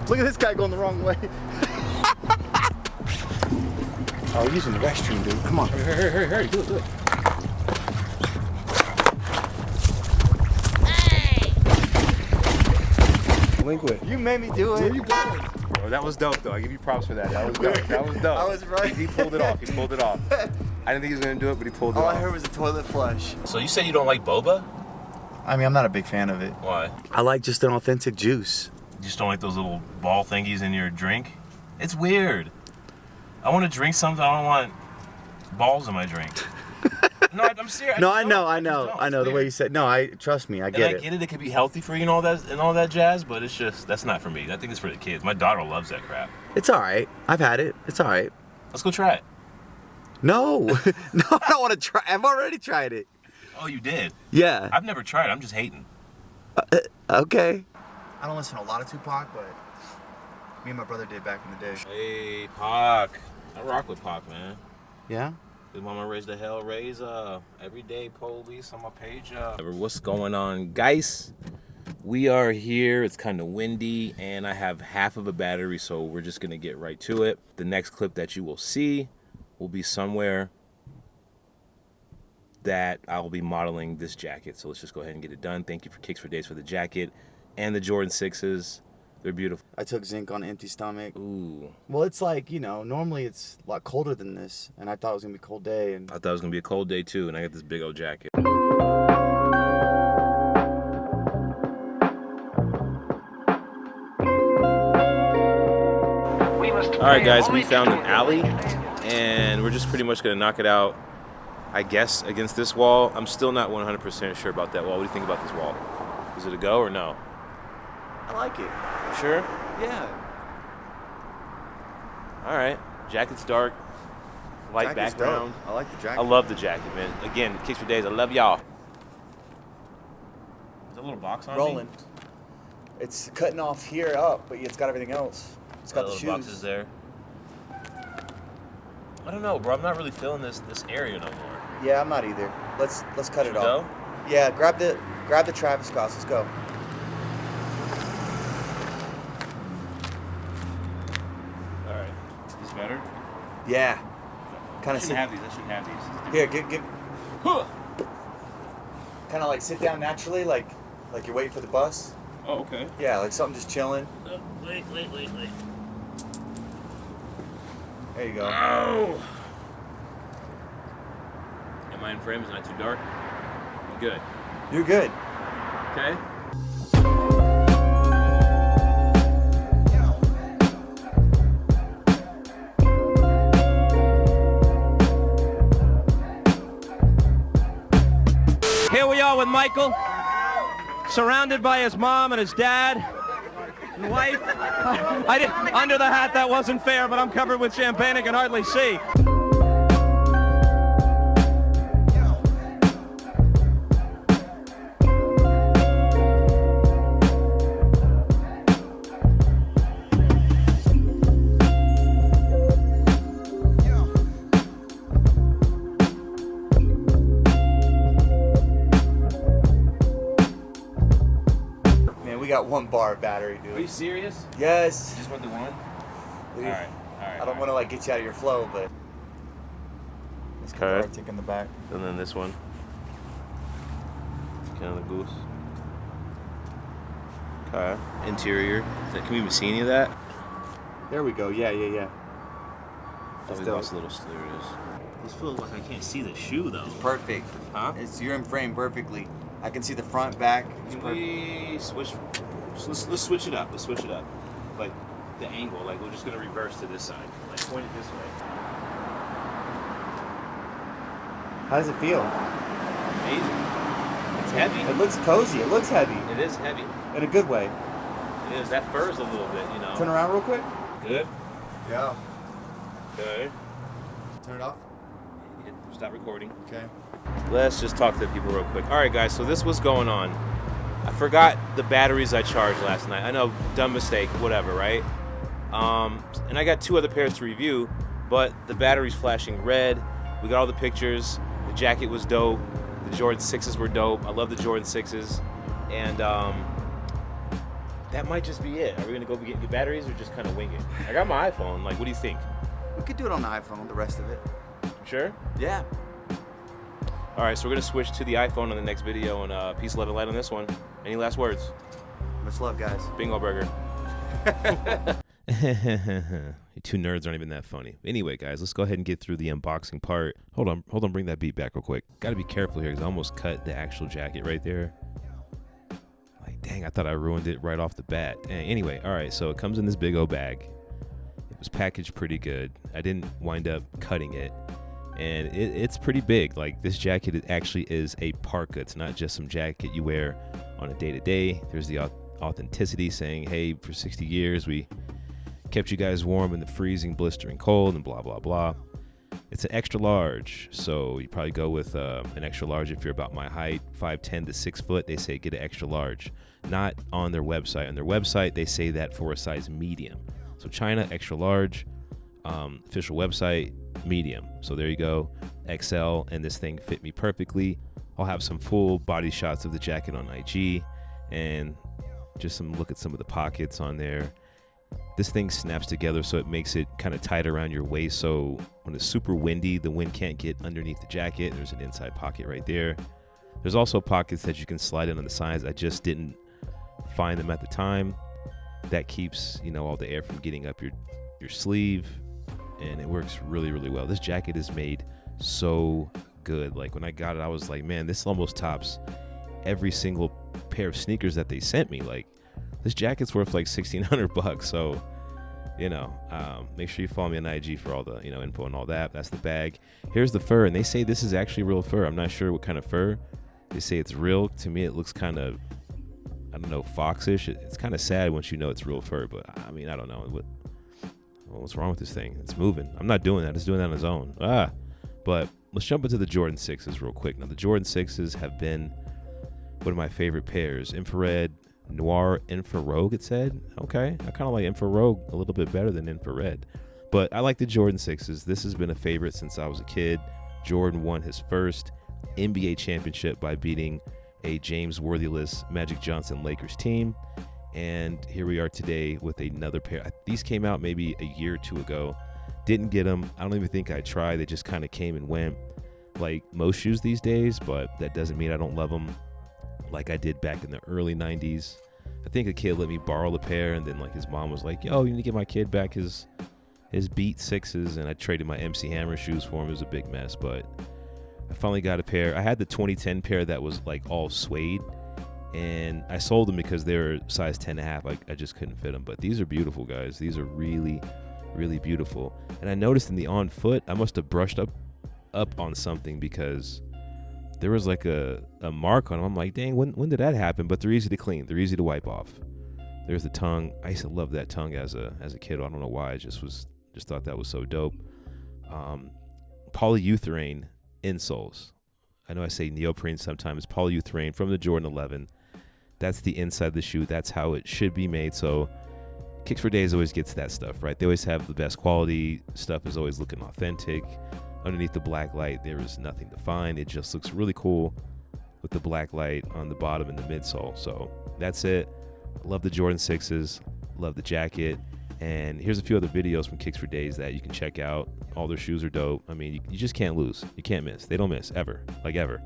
Look at this guy going the wrong way. Oh, he's using the restroom, dude. Come on. Hurry. Do it. Delinquent. You made me do it. Where you going? Oh, that was dope, though. I give you props for that. That was dope. I was right. He pulled it off. I didn't think he was going to do it, but he pulled it off. off. All I heard was a toilet flush. So you said you don't like boba? I mean, I'm not a big fan of it. Why? I like just an authentic juice. You just don't like those little ball thingies in your drink? It's weird. I want to drink something. I don't want balls in my drink. No, I'm serious. No, I know the way you said. No, trust me, I get it. I get it. It could be healthy for you and all that jazz, but it's just that's not for me. I think it's for the kids. My daughter loves that crap. It's all right. I've had it. It's all right. Let's go try it. No, no, I don't want to try. I've already tried it. Oh, you did? Yeah. I've never tried it. I'm just hating. Okay. I don't listen to a lot of Tupac, but me and my brother did back in the day. Hey, Pac. I rock with Pac, man. Yeah? Good Mama Raise the Hell, raise everyday police on my page. What's going on, guys? We are here. It's kind of windy, and I have half of a battery, so we're just gonna get right to it. The next clip that you will see will be somewhere that I will be modeling this jacket. So let's just go ahead and get it done. Thank you for K4dayz for the jacket and the Jordan 6s. They're beautiful. I took zinc on an empty stomach. Ooh. Well, it's like, normally it's a lot colder than this, and I thought it was going to be a cold day. And I thought it was going to be a cold day, too, and I got this big old jacket. All right, guys, we found an alley, and we're just pretty much going to knock it out, I guess, against this wall. I'm still not 100% sure about that wall. What do you think about this wall? Is it a go or no? I like it. Sure? Yeah. All right. Jacket's dark. Light Jacket's background. dope. I like the jacket. I love the jacket, man. Again, K4dayz, I love y'all. Is a little box on Rolling. me? It's cutting off here up, but it's got everything else. It's got the little shoes. boxes there. I don't know, bro. I'm not really feeling this area no more. Yeah, I'm not either. Let's cut it off. Go? Yeah, grab the Travis Scott's. Let's go. All right. Is this better? Yeah. Kind I of shouldn't have these. I shouldn't have these. Here, get. Kind of like sit down naturally, like you're waiting for the bus. Oh, okay. Yeah, like something just chilling. Oh, wait. There you go. Oh! Am I in frame? Is it not too dark? I'm good. You're good. Okay. Here we are with Michael, surrounded by his mom and his dad and wife. Under the hat, that wasn't fair, but I'm covered with champagne and can hardly see. We got 1 bar of battery, dude. Are you serious? Yes. You just went to 1? Dude, All right. I don't want to get you out of your flow, but let's get Okay. the Arctic in the back. And then this one. Kind of the Goose. Okay. Interior. Can we even see any of that? There we go. Yeah. That's dope. a little there it is. This feels like I can't see the shoe though. Perfect. Huh? You're in frame perfectly. I can see the front, back. It's Can perfect. we switch? Let's switch it up. Let's switch it up. Like the angle. Like we're just gonna reverse to this side. Like point it this way. How does it feel? Amazing. It's heavy. It looks cozy. It looks heavy. It is heavy. In a good way. It is. That fur's a little bit, you know. Turn around real quick. Good. Yeah. Okay. Turn it off. Stop recording. Okay. Let's just talk to the people real quick. All right, guys, so this was going on. I forgot the batteries I charged last night. I know, dumb mistake, whatever, right? And I got 2 other pairs to review, but the battery's flashing red. We got all the pictures. The jacket was dope. The Jordan 6s were dope. I love the Jordan 6s. And that might just be it. Are we gonna go get new batteries or just kind of wing it? I got my iPhone. Like, what do you think? We could do it on the iPhone, the rest of it. Sure? Yeah. All right, so we're gonna switch to the iPhone on the next video, and peace, love, and light on this one. Any last words? Much love, guys. Bingo burger. You two nerds aren't even that funny. Anyway, guys, let's go ahead and get through the unboxing part. Hold on, bring that beat back real quick. Got to be careful here because I almost cut the actual jacket right there. Like, dang, I thought I ruined it right off the bat. Dang. Anyway, all right, so it comes in this big old bag. It was packaged pretty good. I didn't wind up cutting it. And it's pretty big. Like, this jacket actually is a parka. It's not just some jacket you wear on a day-to-day. There's the authenticity saying, hey, for 60 years, we kept you guys warm in the freezing, blistering cold, and blah, blah, blah. It's an extra large, so you probably go with an extra large if you're about my height, 5'10" to 6 foot. They say get an extra large. Not on their website. On their website, they say that for a size medium. So China, extra large. Official website, medium. So there you go, XL, and this thing fit me perfectly. I'll have some full body shots of the jacket on IG, and just some look at some of the pockets on there. This thing snaps together so it makes it kind of tight around your waist, so when it's super windy, the wind can't get underneath the jacket. There's an inside pocket right there. There's also pockets that you can slide in on the sides. I just didn't find them at the time. That keeps, you know, all the air from getting up your sleeve, and it works really, really well. This jacket is made so good. Like, when I got it, I was like, man, this almost tops every single pair of sneakers that they sent me. Like, this jacket's worth like $1,600. So, you know, make sure you follow me on IG for all the, you know, info and all that. That's the bag. Here's the fur, and they say this is actually real fur. I'm not sure what kind of fur. They say it's real. To me, it looks kind of, I don't know, foxish. It's kind of sad once you know it's real fur, but I mean, I don't know. What's wrong with this thing? It's moving. I'm not doing that. It's doing that on its own. But let's jump into the Jordan 6s real quick. Now, the Jordan 6s have been one of my favorite pairs. Infrared, Noir, Infrarogue, it said. Okay, I kind of like Infrarogue a little bit better than Infrared. But I like the Jordan 6s. This has been a favorite since I was a kid. Jordan won his first NBA championship by beating a James Worthy-less Magic Johnson Lakers team. And here we are today with another pair. These came out maybe a year or two ago. Didn't get them. I don't even think I tried. They just kind of came and went, like most shoes these days, but that doesn't mean I don't love them like I did back in the early 90s. I think a kid let me borrow the pair, and then like his mom was like, yo, you need to get my kid back his Beat 6s, and I traded my MC Hammer shoes for him. It was a big mess, but I finally got a pair. I had the 2010 pair that was like all suede, and I sold them because they were size 10.5. I just couldn't fit them. But these are beautiful, guys. These are really, really beautiful. And I noticed in the on foot, I must have brushed up on something because there was like a mark on them. I'm like, dang, when did that happen? But they're easy to clean. They're easy to wipe off. There's the tongue. I used to love that tongue as a kid. I don't know why. I just thought that was so dope. Polyurethane insoles. I know I say neoprene sometimes. Polyurethane from the Jordan 11. That's the inside of the shoe. That's how it should be made. So K4dayz always gets that stuff, right? They always have the best quality. Stuff is always looking authentic. Underneath the black light, there is nothing to find. It just looks really cool with the black light on the bottom and the midsole. So that's it. Love the Jordan 6s. Love the jacket. And here's a few other videos from K4dayz that you can check out. All their shoes are dope. I mean, you just can't lose. You can't miss. They don't miss, ever. Like, ever.